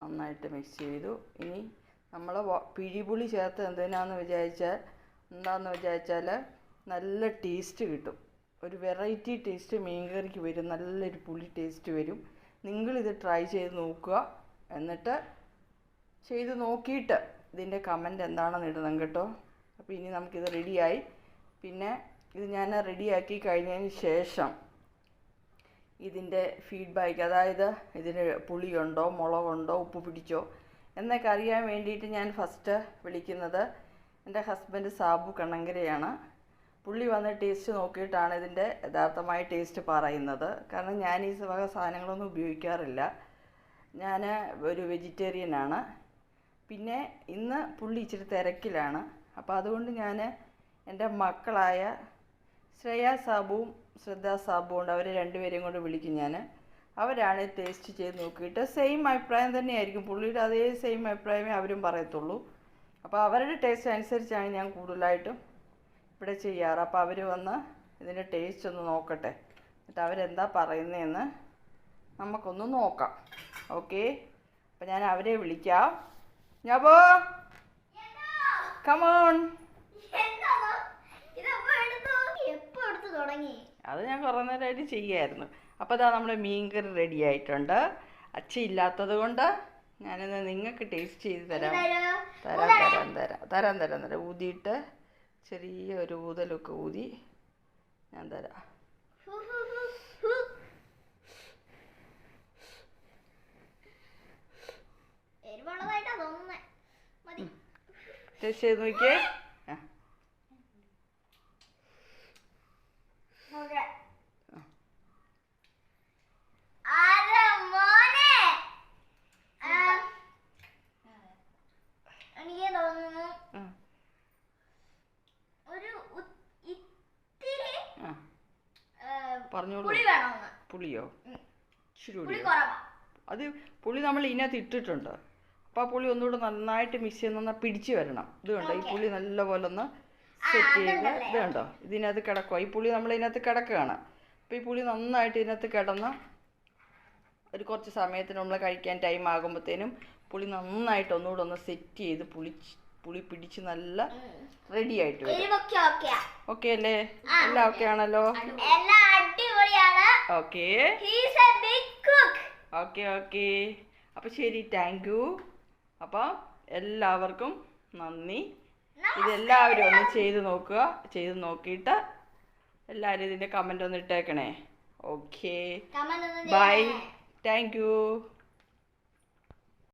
നന്നായിട്ട് മിക്സ് ചെയ്തു. ഇനി നമ്മൾ പിഴിപുളി ചേർത്ത് എന്താണെന്ന് വിചാരിച്ചാൽ നല്ല ടേസ്റ്റ് കിട്ടും. ഒരു വെറൈറ്റി ടേസ്റ്റ് മീൻകറിക്ക് വരും. നല്ലൊരു പുളി ടേസ്റ്റ് വരും. നിങ്ങളിത് ട്രൈ ചെയ്ത് നോക്കുക. എന്നിട്ട് ചെയ്ത് നോക്കിയിട്ട് ഇതിൻ്റെ കമൻറ്റ് എന്താണെന്ന് ഇടണം കേട്ടോ. അപ്പോൾ ഇനി നമുക്കിത് റെഡിയായി. പിന്നെ ഇത് ഞാൻ റെഡിയാക്കി കഴിഞ്ഞതിന് ശേഷം ഇതിൻ്റെ ഫീഡ്ബാക്ക്, അതായത് ഇതിന് പുളിയുണ്ടോ, മുളകുണ്ടോ, ഉപ്പ് പിടിച്ചോ എന്നൊക്കെ അറിയാൻ വേണ്ടിയിട്ട് ഞാൻ ഫസ്റ്റ് വിളിക്കുന്നത് എൻ്റെ ഹസ്ബൻഡ് സാബു കണ്ണങ്കരയാണ്. പുള്ളി വന്ന് ടേസ്റ്റ് നോക്കിയിട്ടാണ് ഇതിൻ്റെ യഥാർത്ഥമായ ടേസ്റ്റ് പറയുന്നത്. കാരണം ഞാൻ ഈ വക സാധനങ്ങളൊന്നും ഉപയോഗിക്കാറില്ല. ഞാൻ ഒരു വെജിറ്റേറിയനാണ്. പിന്നെ ഇന്ന് പുള്ളി ഇച്ചിരി തിരക്കിലാണ്. അപ്പോൾ അതുകൊണ്ട് ഞാൻ എൻ്റെ മക്കളായ ശ്രേയ സാബുവും ശ്രദ്ധ സാബുവും ഉണ്ട്, അവരെ രണ്ടുപേരെയും കൊണ്ട് വിളിക്കും ഞാൻ. അവരാണ് ടേസ്റ്റ് ചെയ്ത് നോക്കിയിട്ട് സെയിം അഭിപ്രായം തന്നെയായിരിക്കും, പുള്ളിയുടെ അതേ സെയിം അഭിപ്രായമേ അവരും പറയത്തുള്ളൂ. അപ്പോൾ അവരുടെ ടേസ്റ്റ് അനുസരിച്ചാണ് ഞാൻ കൂടുതലായിട്ടും ഇവിടെ ചെയ്യാറ്. അപ്പോൾ അവർ വന്ന് ഇതിൻ്റെ ടേസ്റ്റ് ഒന്ന് നോക്കട്ടെ, എന്നിട്ട് അവരെന്താ പറയുന്നതെന്ന് നമുക്കൊന്ന് നോക്കാം. ഓക്കെ, അപ്പോൾ ഞാൻ അവരെ വിളിക്കാം. ഞാബോ കമോൺ. അത് ഞാൻ കുറേ നേരമായിട്ട് ചെയ്യായിരുന്നു. അപ്പോൾ അതാ നമ്മുടെ മീൻകറി റെഡി ആയിട്ടുണ്ട്. അച്ഛയില്ലാത്തത് കൊണ്ട് ഞാനിന്ന് നിങ്ങൾക്ക് ടേസ്റ്റ് ചെയ്ത് തരാം. ഊതിയിട്ട് ചെറിയ ഒരു ഊതലൊക്കെ ഊതി ഞാൻ തരാം. ടേസ്റ്റ് ചെയ്ത് നോക്കിയേ. പറഞ്ഞോളൂ. പുളിയോ? ഇച്ചിരി അത് പുളി നമ്മൾ ഇതിനകത്ത് ഇട്ടിട്ടുണ്ട്. അപ്പോൾ ആ പുളി ഒന്നുകൂടെ നന്നായിട്ട് മിക്സ് ചെയ്ത് പിടിച്ച് വരണം. ഇത് കണ്ടോ, ഈ പുളി നല്ലപോലെ ഒന്ന് സെറ്റ് ചെയ്ത് ഇത് കണ്ടോ ഇതിനകത്ത് കിടക്കുക. ഈ പുളി നമ്മൾ ഇതിനകത്ത് കിടക്കുകയാണ്. അപ്പോൾ ഈ പുളി നന്നായിട്ട് ഇതിനകത്ത് കിടന്ന് ഒരു കുറച്ച് സമയത്തിന് നമ്മൾ കഴിക്കാൻ ടൈം ആകുമ്പോഴത്തേനും പുളി നന്നായിട്ട് ഒന്നുകൂടെ ഒന്ന് സെറ്റ് ചെയ്ത് പുളി പിടിച്ച് നല്ല റെഡി ആയിട്ട് വരും. ഓക്കെ അല്ലേ? എല്ലാം ഓക്കെ ആണല്ലോ? Okay okay okay. അപ്പോൾ ശരി, താങ്ക് യു. അപ്പോൾ എല്ലാവർക്കും നന്ദി. ഇതെല്ലാവരും ഒന്ന് ചെയ്ത് നോക്കുക. ചെയ്ത് നോക്കിയിട്ട് എല്ലാവരും ഇതിൻ്റെ കമൻ്റ് ഒന്ന് ഇട്ടേക്കണേ. Okay, bye, thank U.